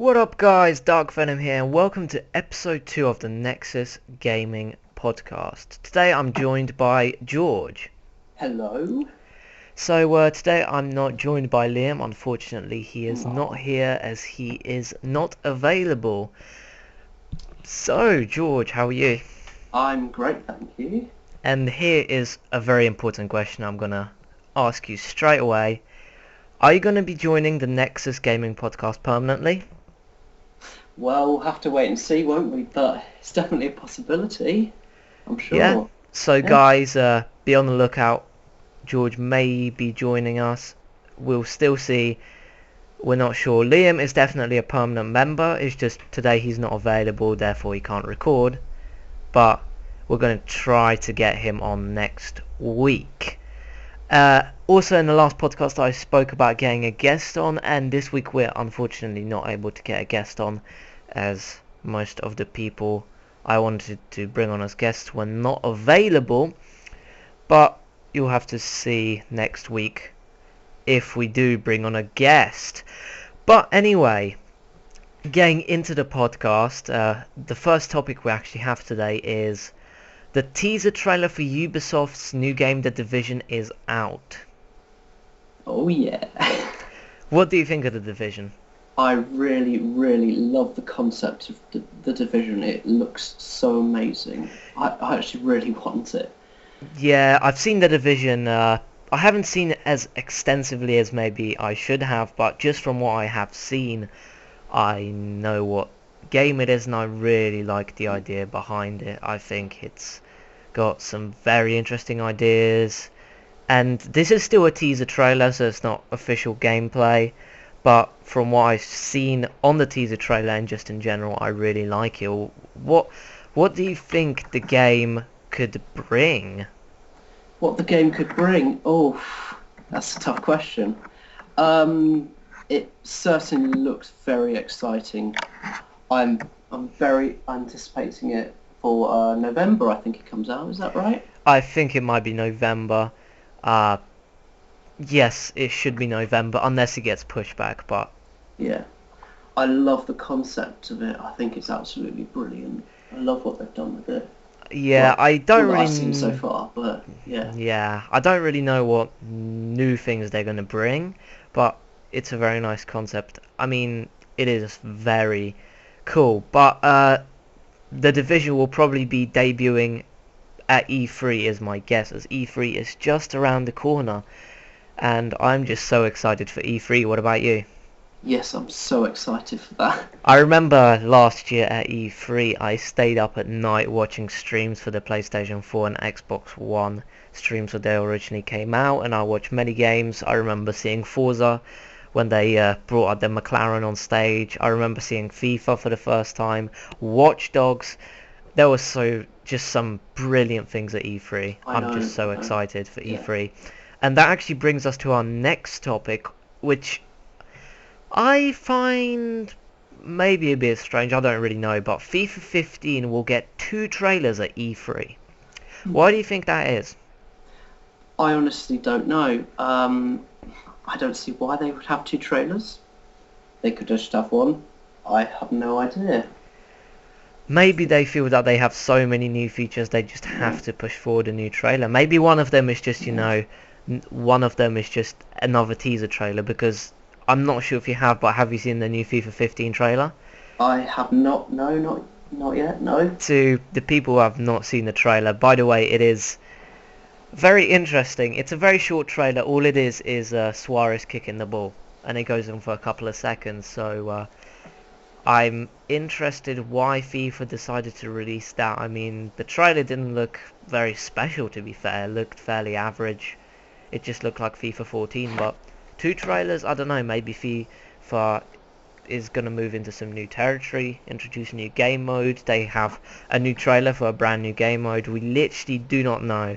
What up guys, Dark Venom here and welcome to episode 2 of the Nexus Gaming Podcast. Today I'm joined by George. Hello. So today I'm not joined by Liam, unfortunately he is not here as he is not available. So George, how are you? I'm great, thank you. And here is a very important question I'm gonna ask you straight away. Are you gonna be joining the Nexus Gaming Podcast permanently? Well, we'll have to wait and see, won't we? But it's definitely a possibility, I'm sure. Yeah. So guys, be on the lookout. George may be joining us. We'll still see. We're not sure. Liam is definitely a permanent member. It's just today he's not available, therefore he can't record. But we're going to try to get him on next week. Also in the last podcast I spoke about getting a guest on, and this week we're unfortunately not able to get a guest on, as most of the people I wanted to bring on as guests were not available. But you'll have to see next week if we do bring on a guest. But anyway, getting into the podcast, the first topic we actually have today is the teaser trailer for Ubisoft's new game The Division is out. Oh yeah. What do you think of The Division? I really, really love the concept of the Division. It looks so amazing. I actually really want it. Yeah, I've seen The Division. I haven't seen it as extensively as maybe I should have, but just from what I have seen, I know what game it is, and I really like the idea behind it. I think it's got some very interesting ideas, and this is still a teaser trailer, so it's not official gameplay. But from what I've seen on the teaser trailer and just in general, I really like it. What do you think the game could bring? What the game could bring? Oh, that's a tough question. It certainly looks very exciting. I'm very anticipating it for November. I think it comes out. Is that right? I think it might be November. Yes, it should be November, unless it gets pushed back, but... Yeah. I love the concept of it. I think it's absolutely brilliant. I love what they've done with it. Yeah, Well, I don't all that really... I've seen so far, but yeah. Yeah, I don't really know what new things they're going to bring, but it's a very nice concept. I mean, it is very cool, but The Division will probably be debuting at E3 is my guess, as E3 is just around the corner. And I'm just so excited for E3. What about you? Yes, I'm so excited for that. I remember last year at E3 I stayed up at night watching streams for the PlayStation 4 and Xbox One streams when they originally came out, and I watched many games. I remember seeing Forza when they brought out the McLaren on stage. I remember seeing FIFA for the first time, Watch Dogs. There was just some brilliant things at E3. I'm just so excited for E3. And that actually brings us to our next topic, which I find maybe a bit strange. I don't really know, but FIFA 15 will get 2 trailers at E3. Why do you think that is? I honestly don't know. I don't see why they would have 2 trailers. They could just have one. I have no idea. Maybe they feel that they have so many new features they just have to push forward a new trailer. Maybe one of them is just, one of them is just another teaser trailer, because I'm not sure if you have, but have you seen the new FIFA 15 trailer? I have not. No, not yet. No. To the people who have not seen the trailer, by the way, it is very interesting. It's a very short trailer. All it is Suarez kicking the ball, and it goes on for a couple of seconds. So I'm interested why FIFA decided to release that. I mean, the trailer didn't look very special, to be fair. It looked fairly average. It just looked like FIFA 14, but 2 trailers, I don't know, maybe FIFA is going to move into some new territory, introduce a new game mode. They have a new trailer for a brand new game mode. We literally do not know,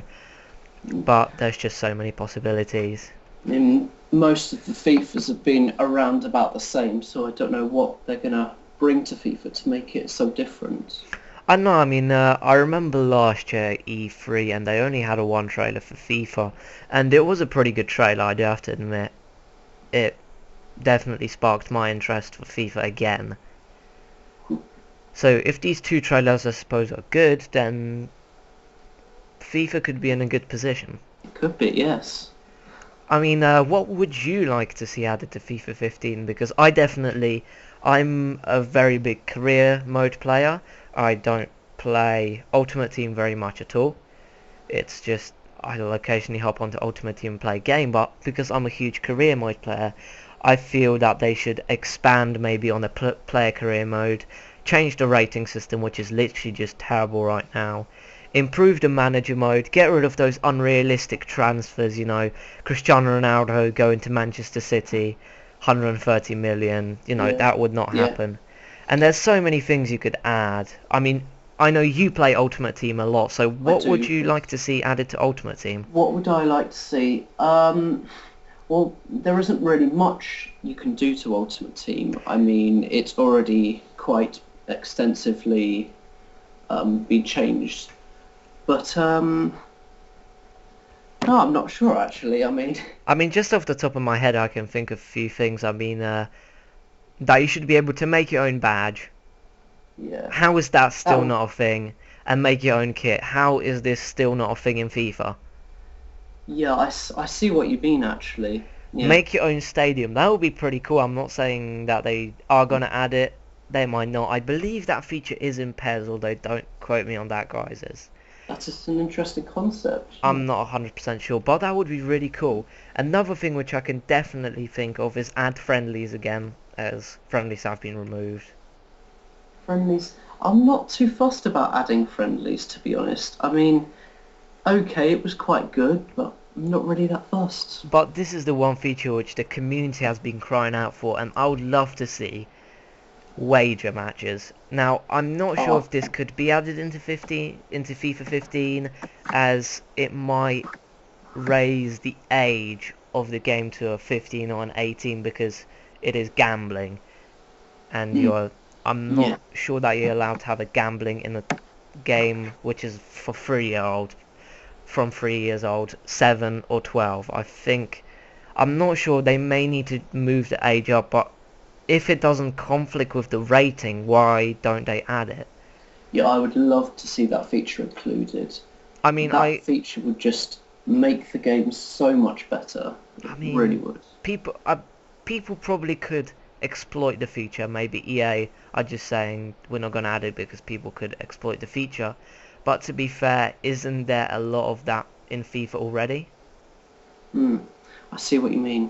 but there's just so many possibilities. I mean, most of the FIFAs have been around about the same, so I don't know what they're going to bring to FIFA to make it so different. I know, I mean, I remember last year E3 and they only had a 1 trailer for FIFA, and it was a pretty good trailer, I do have to admit. It definitely sparked my interest for FIFA again. So if these two trailers, I suppose, are good, then FIFA could be in a good position. It could be, yes. I mean, what would you like to see added to FIFA 15? Because I'm a very big career mode player. I don't play Ultimate Team very much at all. It's just I'll occasionally hop onto Ultimate Team and play a game, but because I'm a huge career mode player, I feel that they should expand maybe on the player career mode, change the rating system, which is literally just terrible right now, improve the manager mode, get rid of those unrealistic transfers, Cristiano Ronaldo going to Manchester City, 130 million, Yeah. that would not Yeah. happen. And there's so many things you could add. I mean, I know you play Ultimate Team a lot, so what would you like to see added to Ultimate Team? What would I like to see? Well, there isn't really much you can do to Ultimate Team. I mean, it's already quite extensively been changed. But, no, I'm not sure, actually. I mean, just off the top of my head, I can think of a few things. I mean, that you should be able to make your own badge. yeah. How is that still Oh. not a thing? And make your own kit. How is this still not a thing in FIFA? Yeah, I see what you mean, actually. Yeah. Make your own stadium. That would be pretty cool. I'm not saying that they are going to add it. They might not. I believe that feature is in PES, although don't quote me on that, guys. That's just an interesting concept. I'm not 100% sure, but that would be really cool. Another thing which I can definitely think of is add friendlies again, as friendlies have been removed. Friendlies. I'm not too fussed about adding friendlies, to be honest. I mean, okay, it was quite good, but I'm not really that fussed. But this is the one feature which the community has been crying out for, and I would love to see wager matches. Now, I'm not sure if this could be added into FIFA 15, as it might raise the age of the game to a 15 or an 18 because it is gambling, and I'm not sure that you're allowed to have a gambling in a game which is for 3-year-old, from 3 years old, 7 or 12. I'm not sure, they may need to move the age up, but if it doesn't conflict with the rating, why don't they add it? Yeah, I would love to see that feature included. I mean, that feature would just make the game so much better. It really would. People probably could exploit the feature. Maybe EA are just saying we're not going to add it because people could exploit the feature. But to be fair, isn't there a lot of that in FIFA already? I see what you mean.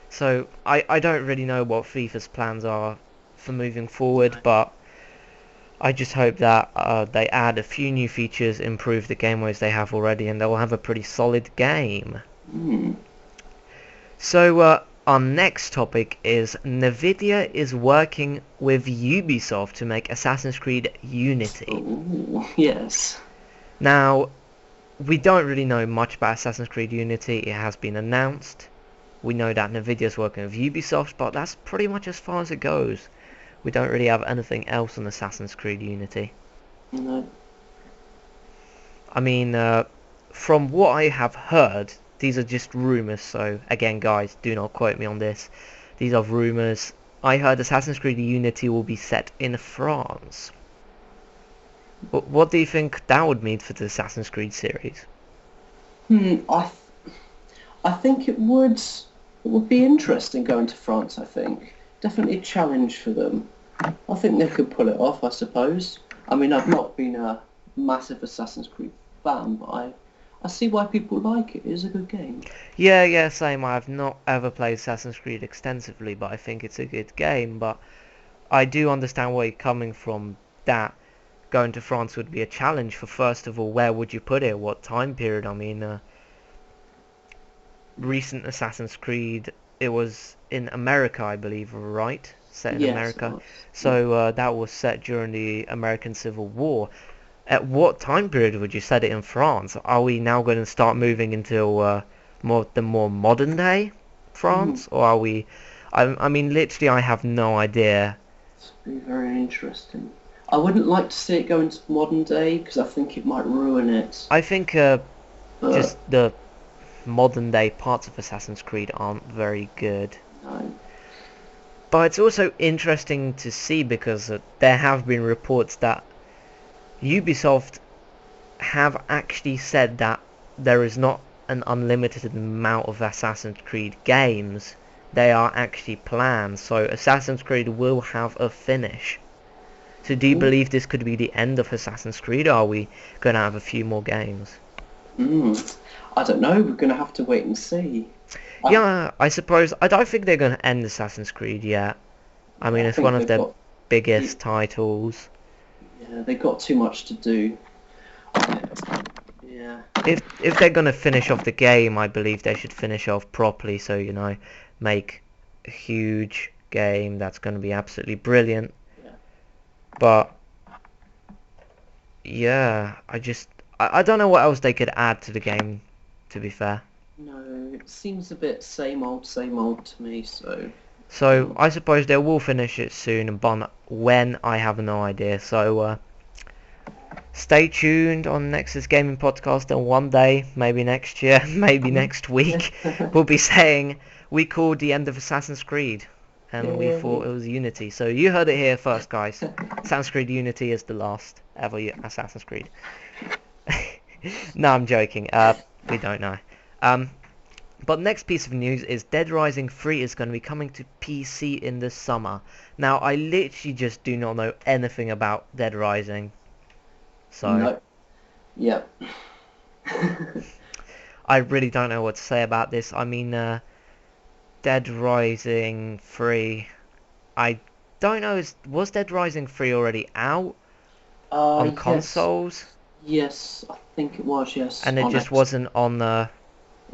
So I don't really know what FIFA's plans are for moving forward, but I just hope that they add a few new features, improve the game modes they have already, and they'll have a pretty solid game. So our next topic is Nvidia is working with Ubisoft to make Assassin's Creed Unity. Ooh, yes. Now, we don't really know much about Assassin's Creed Unity. It has been announced. We know that Nvidia is working with Ubisoft, but that's pretty much as far as it goes. We don't really have anything else on Assassin's Creed Unity. No. I mean, from what I have heard, these are just rumours, so again guys, do not quote me on this. These are rumours. I heard Assassin's Creed Unity will be set in France. What do you think that would mean for the Assassin's Creed series? I think it would be interesting going to France, I think. Definitely a challenge for them. I think they could pull it off, I suppose. I mean, I've not been a massive Assassin's Creed fan, but I see why people like it. It is a good game. Yeah, same. I've not ever played Assassin's Creed extensively, but I think it's a good game. But I do understand where you're coming from, that going to France would be a challenge for, first of all, where would you put it? What time period? I mean, recent Assassin's Creed, it was in America, I believe, right? Set in America. So that was set during the American Civil War. At what time period would you set it in France? Are we now going to start moving into the more modern day France, or are we? I mean, literally, I have no idea. It's be very interesting. I wouldn't like to see it go into modern day because I think it might ruin it. I think just the modern day parts of Assassin's Creed aren't very good. No. But it's also interesting to see because there have been reports that Ubisoft have actually said that there is not an unlimited amount of Assassin's Creed games. They are actually planned, so Assassin's Creed will have a finish. So do you believe this could be the end of Assassin's Creed, or are we going to have a few more games? I don't know, we're going to have to wait and see. Yeah, I suppose. I don't think they're going to end Assassin's Creed yet. I mean, it's one of their biggest titles. Yeah, they've got too much to do. Yeah. If they're going to finish off the game, I believe they should finish off properly. So, you know, make a huge game that's going to be absolutely brilliant. Yeah. But yeah, I don't know what else they could add to the game, to be fair. No, it seems a bit same old to me, so... So, I suppose they will finish it soon, but when, I have no idea. So, stay tuned on Nexus Gaming Podcast, and one day, maybe next year, maybe next week, we'll be saying we called the end of Assassin's Creed, and we thought it was Unity. So, you heard it here first, guys. Assassin's Creed Unity is the last ever Assassin's Creed. No, I'm joking. We don't know. But next piece of news is Dead Rising 3 is going to be coming to PC in the summer. Now, I literally just do not know anything about Dead Rising. So... No. Yep. I really don't know what to say about this. I mean, Dead Rising 3... I don't know, was Dead Rising 3 already out? On consoles? Yes, I think it was, yes. And it just wasn't on the...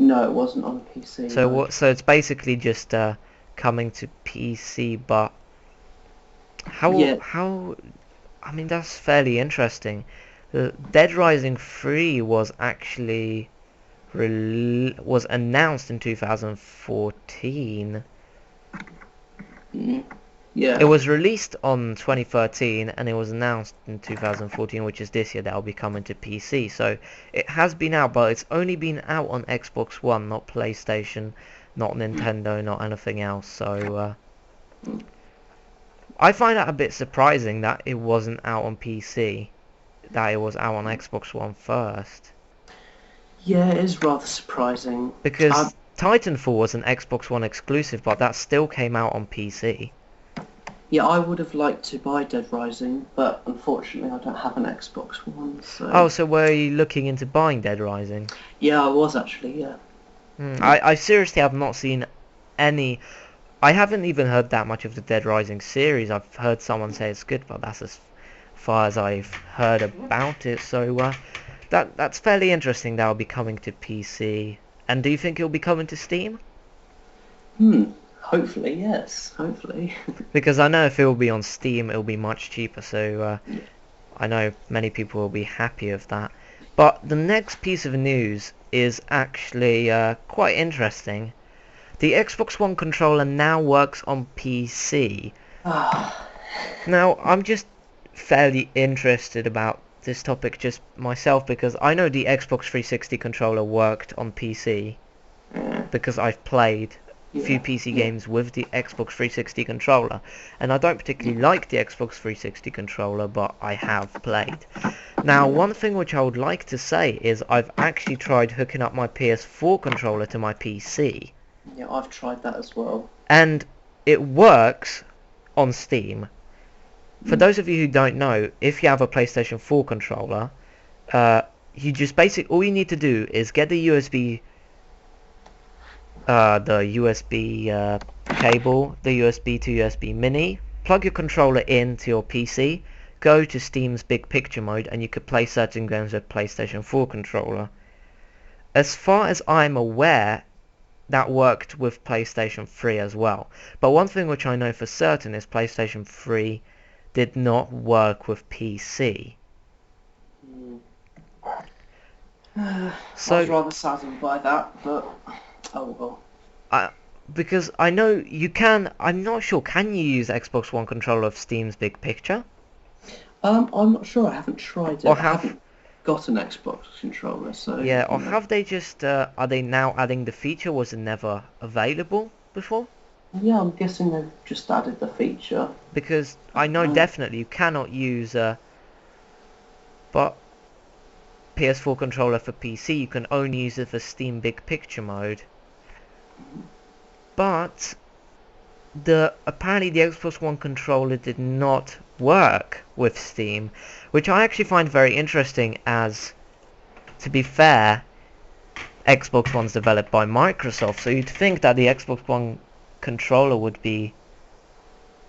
No, it wasn't on PC. So no. So it's basically just coming to PC, but how? I mean, that's fairly interesting. Dead Rising 3 was actually was announced in 2014. Yeah. It was released on 2013 and it was announced in 2014, which is this year, that will be coming to PC. So it has been out, but it's only been out on Xbox One, not PlayStation, not Nintendo, not anything else. So I find that a bit surprising that it wasn't out on PC, that it was out on Xbox One first. Yeah, it is rather surprising. Because Titanfall was an Xbox One exclusive, but that still came out on PC. Yeah, I would have liked to buy Dead Rising, but unfortunately I don't have an Xbox One, so... Oh, so were you looking into buying Dead Rising? Yeah, I was actually, yeah. I seriously have not seen any... I haven't even heard that much of the Dead Rising series. I've heard someone say it's good, but that's as far as I've heard about it. So that's fairly interesting. That'll be coming to PC. And do you think it'll be coming to Steam? Hopefully, yes. Hopefully. Because I know if it will be on Steam, it'll be much cheaper. So I know many people will be happy with that. But the next piece of news is actually quite interesting. The Xbox One controller now works on PC. Now, I'm just fairly interested about this topic just myself, because I know the Xbox 360 controller worked on PC, because I've played a few PC games with the Xbox 360 controller, and I don't particularly like the Xbox 360 controller, but I have played. Now, one thing which I would like to say is I've actually tried hooking up my PS4 controller to my PC. Yeah, I've tried that as well. And it works on Steam. For those of you who don't know, if you have a PlayStation 4 controller, you just all you need to do is get the USB cable, the USB to USB mini, plug your controller into your PC, go to Steam's big picture mode, and you could play certain games with PlayStation 4 controller. As far as I'm aware, that worked with PlayStation 3 as well. But one thing which I know for certain is PlayStation 3 did not work with PC. So I was rather saddened by that, but oh well. Because I know you can, I'm not sure, can you use Xbox One controller of Steam's big picture? I'm not sure, I haven't tried it. Or I haven't got an Xbox controller, so... Yeah, or have they just, are they now adding the feature? Was it never available before? Yeah, I'm guessing they've just added the feature. Because I know Oh, definitely you cannot use but PS4 controller for PC. You can only use it for Steam Big Picture mode. But the apparently the Xbox One controller did not work with Steam, which I actually find very interesting. As to be fair, Xbox One's developed by Microsoft, so you'd think that the Xbox One controller would be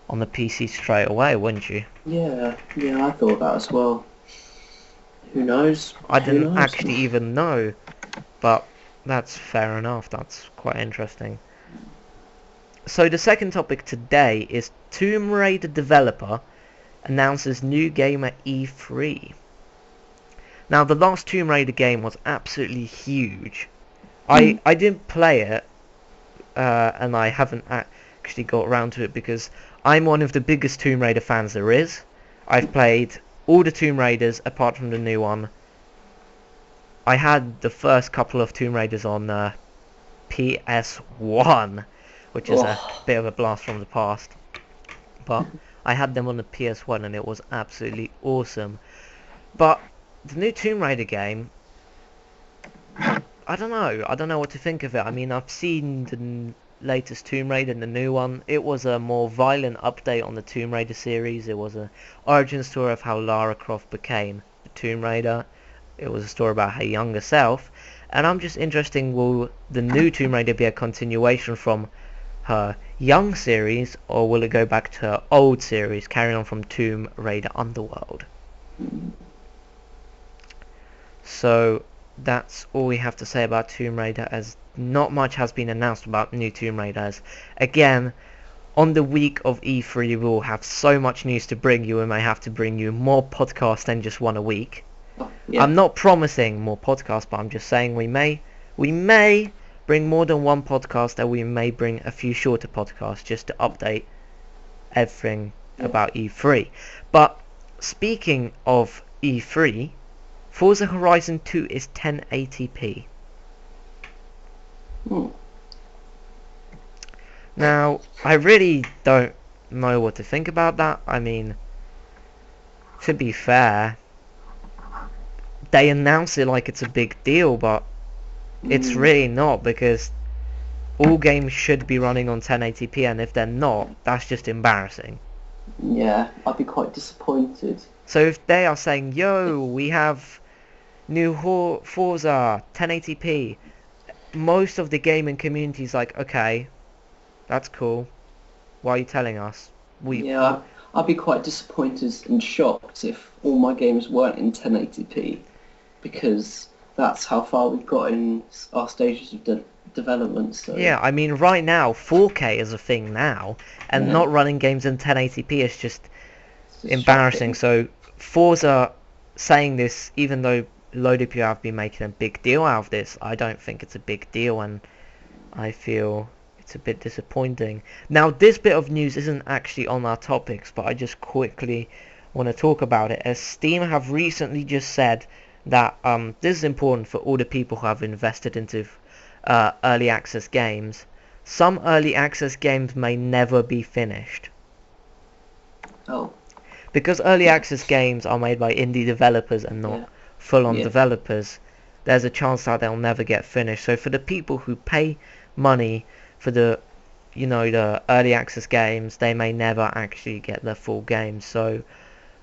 on the PC straight away, wouldn't you? yeah, yeah, I thought that as well. Who knows? I Who didn't knows? actually even know, but that's fair enough. That's quite interesting. So the second topic today is Tomb Raider developer announces new game at E3. Now the last Tomb Raider game was absolutely huge. I didn't play it, and I haven't actually got around to it because I'm one of the biggest Tomb Raider fans there is. I've played all the Tomb Raiders apart from the new one. I had the first couple of Tomb Raiders on PS1, which is a Oh, bit of a blast from the past. But I had them on the PS1 and it was absolutely awesome. But the new Tomb Raider game, I don't know. I don't know what to think of it. I mean, I've seen the latest Tomb Raider and the new one. It was a more violent update on the Tomb Raider series. It was a origin story of how Lara Croft became the Tomb Raider. It was a story about her younger self. And I'm just interested, will the new Tomb Raider be a continuation from her young series, or will it go back to her old series, carrying on from Tomb Raider Underworld? So that's all we have to say about Tomb Raider, as not much has been announced about new Tomb Raiders. Again, on the week of E3 we will have so much news to bring you. We may have to bring you more podcasts than just one a week. yeah, I'm not promising more podcasts, but I'm just saying we may bring more than one podcast, and we may bring a few shorter podcasts just to update everything yeah. about E3. But speaking of E3, Forza Horizon 2 is 1080p. Hmm. Now, I really don't know what to think about that. I mean, to be fair, they announce it like it's a big deal, but it's really not, because all games should be running on 1080p, and if they're not, that's just embarrassing. Yeah, I'd be quite disappointed. So if they are saying, yo, we have new Forza 1080p, most of the gaming community is like, okay, that's cool. Why are you telling us? Yeah, I'd be quite disappointed and shocked if all my games weren't in 1080p, because that's how far we've got in our stages of development. So Yeah, I mean, right now 4K is a thing now, and yeah, not running games in 1080p is just it's just embarrassing. shocking. So Forza saying this, even though a load of people have been making a big deal out of this, I don't think it's a big deal, and I feel it's a bit disappointing. Now, this bit of news isn't actually on our topics, but I just quickly want to talk about it, as Steam have recently just said that this is important for all the people who have invested into early access games. Some early access games may never be finished. Oh, Because early access games are made by indie developers and not yeah, full-on yeah, developers, there's a chance that they'll never get finished. So for the people who pay money for the early access games, they may never actually get their full games. So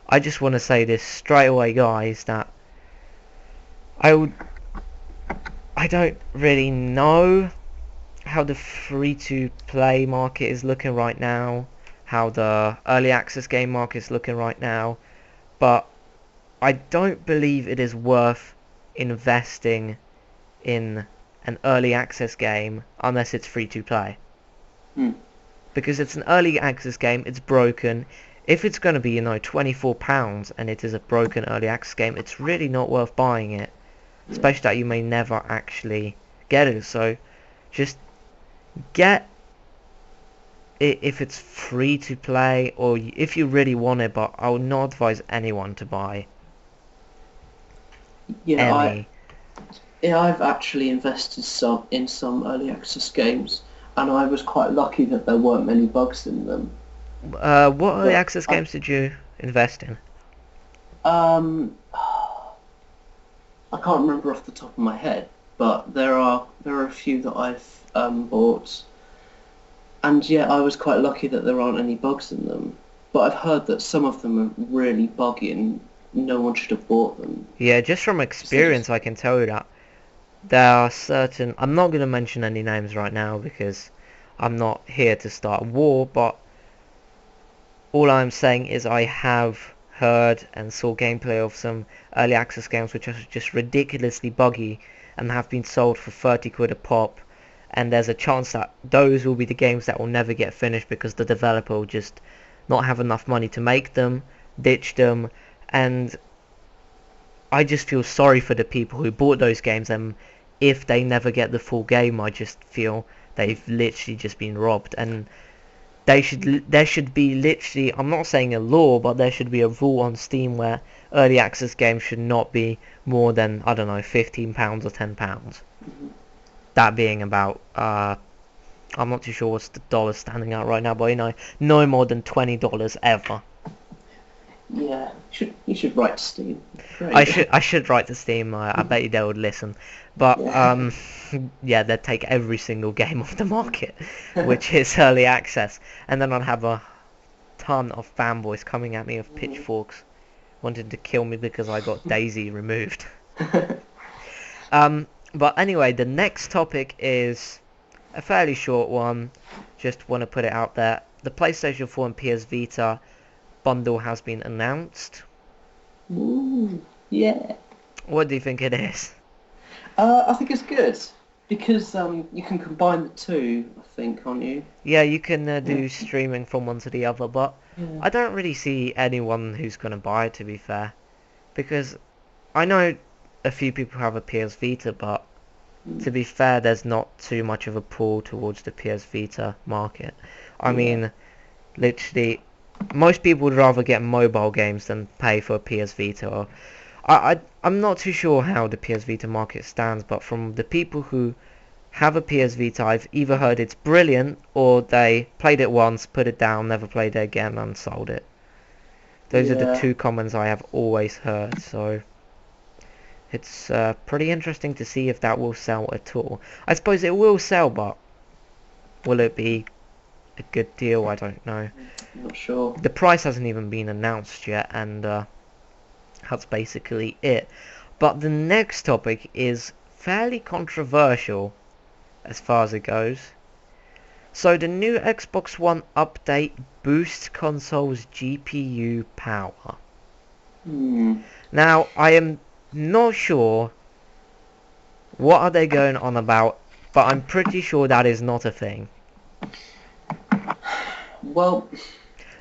I just want to say this straight away, guys, that I don't really know how the free-to-play market is looking right now, how the early access game market is looking right now, but I don't believe it is worth investing in an early access game unless it's free to play. hmm. Because it's an early access game, it's broken. If it's going to be, £24 and it is a broken early access game, it's really not worth buying it. Yeah, Especially that you may never actually get it. So just get it if it's free to play, or if you really want it, but I would not advise anyone to buy yeah. any. I've actually invested some in some early access games, and I was quite lucky that there weren't many bugs in them. What early But access games did you invest in? I can't remember off the top of my head, but there are a few that I've bought, and yeah, I was quite lucky that there aren't any bugs in them. But I've heard that some of them are really buggy and no one should have bought them. Yeah, just from experience, I can tell you that there are certain. I'm not going to mention any names right now because I'm not here to start a war, but all I'm saying is I have heard and saw gameplay of some early access games which are just ridiculously buggy and have been sold for 30 quid a pop, and there's a chance that those will be the games that will never get finished because the developer will just not have enough money to make them, ditch them, and I just feel sorry for the people who bought those games, and if they never get the full game, I just feel they've literally just been robbed. And there should be literally, I'm not saying a law, but there should be a rule on Steam where early access games should not be more than, I don't know, £15 or £10. That being about, I'm not too sure what's the dollar standing at right now, but no more than $20 ever. Yeah, you should write to Steam. Great. I should write to Steam. I bet you they would listen, but Yeah. yeah, they'd take every single game off the market, which is early access, and then I'd have a ton of fanboys coming at me with pitchforks, wanting to kill me because I got Daisy removed. But anyway, the next topic is a fairly short one. Just want to put it out there. The PlayStation 4 and PS Vita bundle has been announced. Ooh, yeah. What do you think it is? I think it's good because you can combine the two. I think, can't you? Yeah, you can do streaming from one to the other, but Yeah. I don't really see anyone who's going to buy it, to be fair. Because I know a few people have a PS Vita, but to be fair, there's not too much of a pull towards the PS Vita market. I mean, literally, most people would rather get mobile games than pay for a PS Vita. Or I'm not too sure how the PS Vita market stands, but from the people who have a PS Vita, I've either heard it's brilliant or they played it once, put it down, never played it again, and sold it. Those are the two comments I have always heard, so it's pretty interesting to see if that will sell at all. I suppose it will sell, but will it be a good deal? I don't know. I'm not sure. The price hasn't even been announced yet, and that's basically it. But the next topic is fairly controversial as far as it goes. So the new Xbox One update boosts console's GPU power. Now, I am not sure what are they going on about, but I'm pretty sure that is not a thing. Well,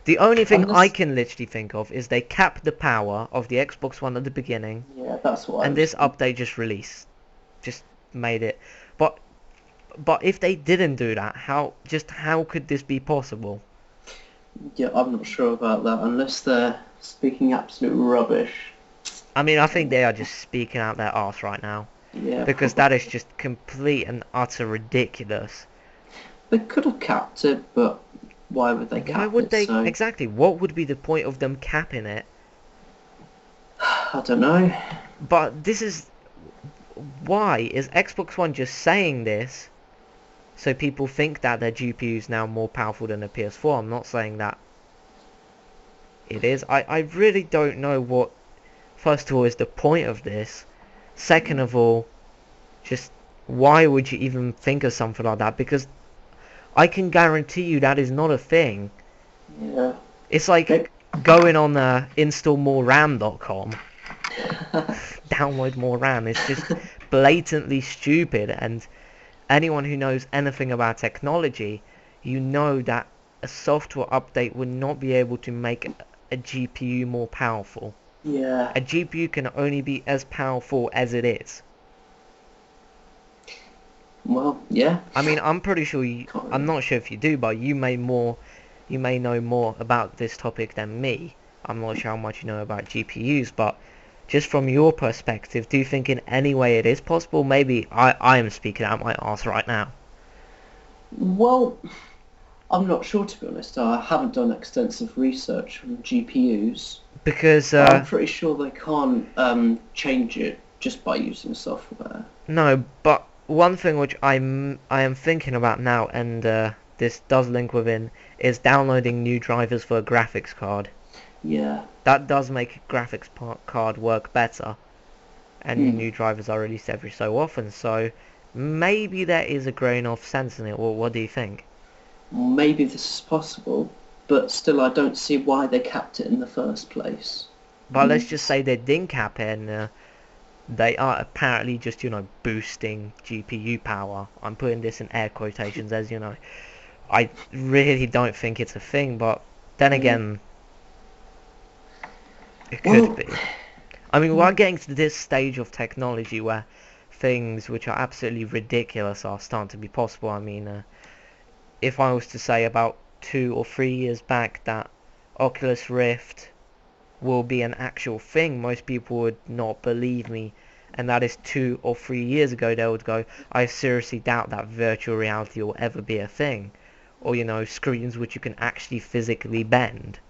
the only thing I can literally think of is they capped the power of the Xbox One at the beginning. Yeah, that's what. And this update just made it. But if they didn't do that, how could this be possible? Yeah, I'm not sure about that unless they're speaking absolute rubbish. I mean, I think they are just speaking out their arse right now. Yeah. Because that is just complete and utter ridiculous. They could have capped it, but why would they cap it? Why would they? So, Exactly. What would be the point of them capping it? I don't know. But this is... Why is Xbox One just saying this so people think that their GPU is now more powerful than a PS4? I'm not saying that it is. I really don't know what, first of all, is the point of this. Second of all, just why would you even think of something like that? Because I can guarantee you that is not a thing. Yeah. It's like going on installmoreram.com, download more RAM. It's just blatantly stupid, and anyone who knows anything about technology, you know that a software update would not be able to make a GPU more powerful. Yeah. A GPU can only be as powerful as it is. Well, yeah. I mean, I'm pretty sure I'm not sure if you do, but you may know more about this topic than me. I'm not sure how much you know about GPUs, but just from your perspective, do you think in any way it is possible? Maybe I am speaking out my arse right now. Well, I'm not sure, to be honest. I haven't done extensive research on GPUs. Because But I'm pretty sure they can't change it just by using software. no, but one thing which I am thinking about now, and this does link within, is downloading new drivers for a graphics card. Yeah. That does make a graphics card work better, and new drivers are released every so often, so maybe there is a grain of sense in it. Well, what do you think? Maybe this is possible, but still I don't see why they capped it in the first place. But let's just say they didn't cap it, and they are apparently just, boosting GPU power. I'm putting this in air quotations, as I really don't think it's a thing, but then again, it could be. I mean, we're getting to this stage of technology where things which are absolutely ridiculous are starting to be possible. I mean, if I was to say about 2 or 3 years back that Oculus Rift will be an actual thing, most people would not believe me. And that is 2 or 3 years ago. They would go, I seriously doubt that virtual reality will ever be a thing. Or, screens which you can actually physically bend.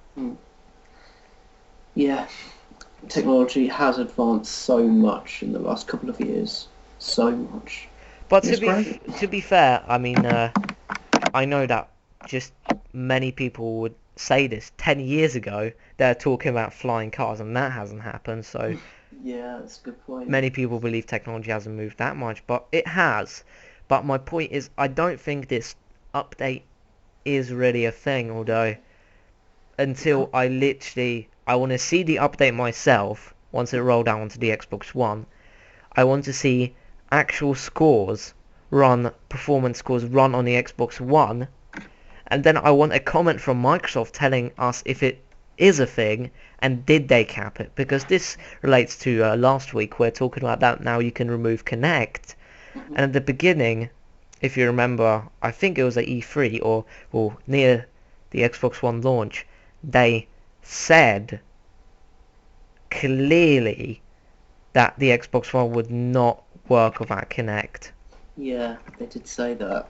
Yeah, technology has advanced so much in the last couple of years. So much. But to be fair, I mean, I know that just many people would say this 10 years ago. They're talking about flying cars, and that hasn't happened. So yeah, that's a good point. many people believe technology hasn't moved that much, but it has. But my point is, I don't think this update is really a thing, although until I want to see the update myself once it rolled out onto the Xbox One. I want to see actual performance scores run on the Xbox One, and then I want a comment from Microsoft telling us if it is a thing and did they cap it, because this relates to last week. We're talking about that now you can remove Kinect, and at the beginning, if you remember, I think it was at E3 or near the Xbox One launch, they said clearly that the Xbox One would not work without Kinect. Yeah, they did say that.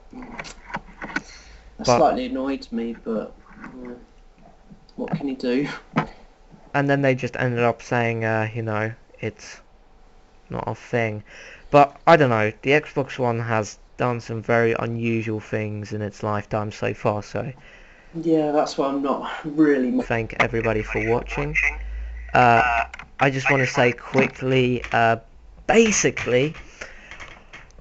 That slightly annoyed me, but what can you do? And then they just ended up saying, it's not a thing. But I don't know, the Xbox One has done some very unusual things in its lifetime so far, so yeah, that's why I'm not really... Thank everybody for watching. I just want to say quickly, basically,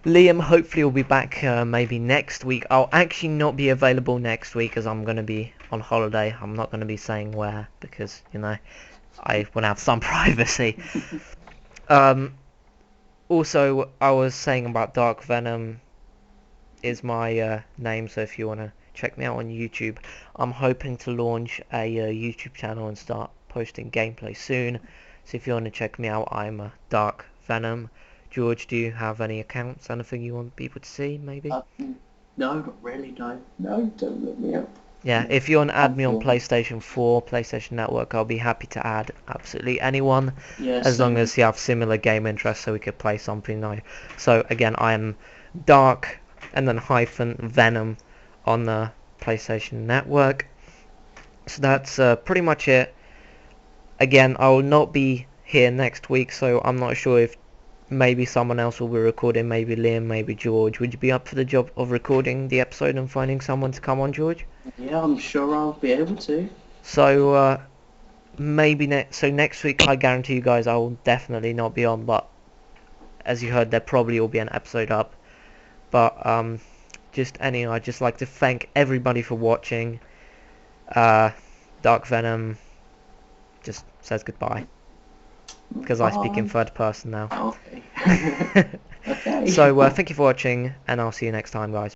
Liam hopefully will be back maybe next week. I'll actually not be available next week as I'm going to be on holiday. I'm not going to be saying where because, I want to have some privacy. Also, I was saying about Dark Venom is my name, so if you want to check me out on YouTube, I'm hoping to launch a YouTube channel and start posting gameplay soon. So if you want to check me out, I'm Dark Venom. George, do you have any accounts? Anything you want people to see, maybe? No, not really, no. No, don't look me up. Yeah, if you want to add me on PlayStation 4, PlayStation Network, I'll be happy to add absolutely anyone. Yes, as long as you have similar game interests so we could play something nice. So again, I am Dark and then -Venom on the PlayStation Network. So that's pretty much it. Again, I will not be here next week, so I'm not sure if maybe someone else will be recording, maybe Liam, maybe George. Would you be up for the job of recording the episode and finding someone to come on, George? Yeah, I'm sure I'll be able to. So maybe next week I guarantee you guys I will definitely not be on, but as you heard there probably will be an episode up. But just anyway, I'd just like to thank everybody for watching. Dark Venom just says goodbye because I speak in third person now. Okay. Okay. So thank you for watching, and I'll see you next time, guys.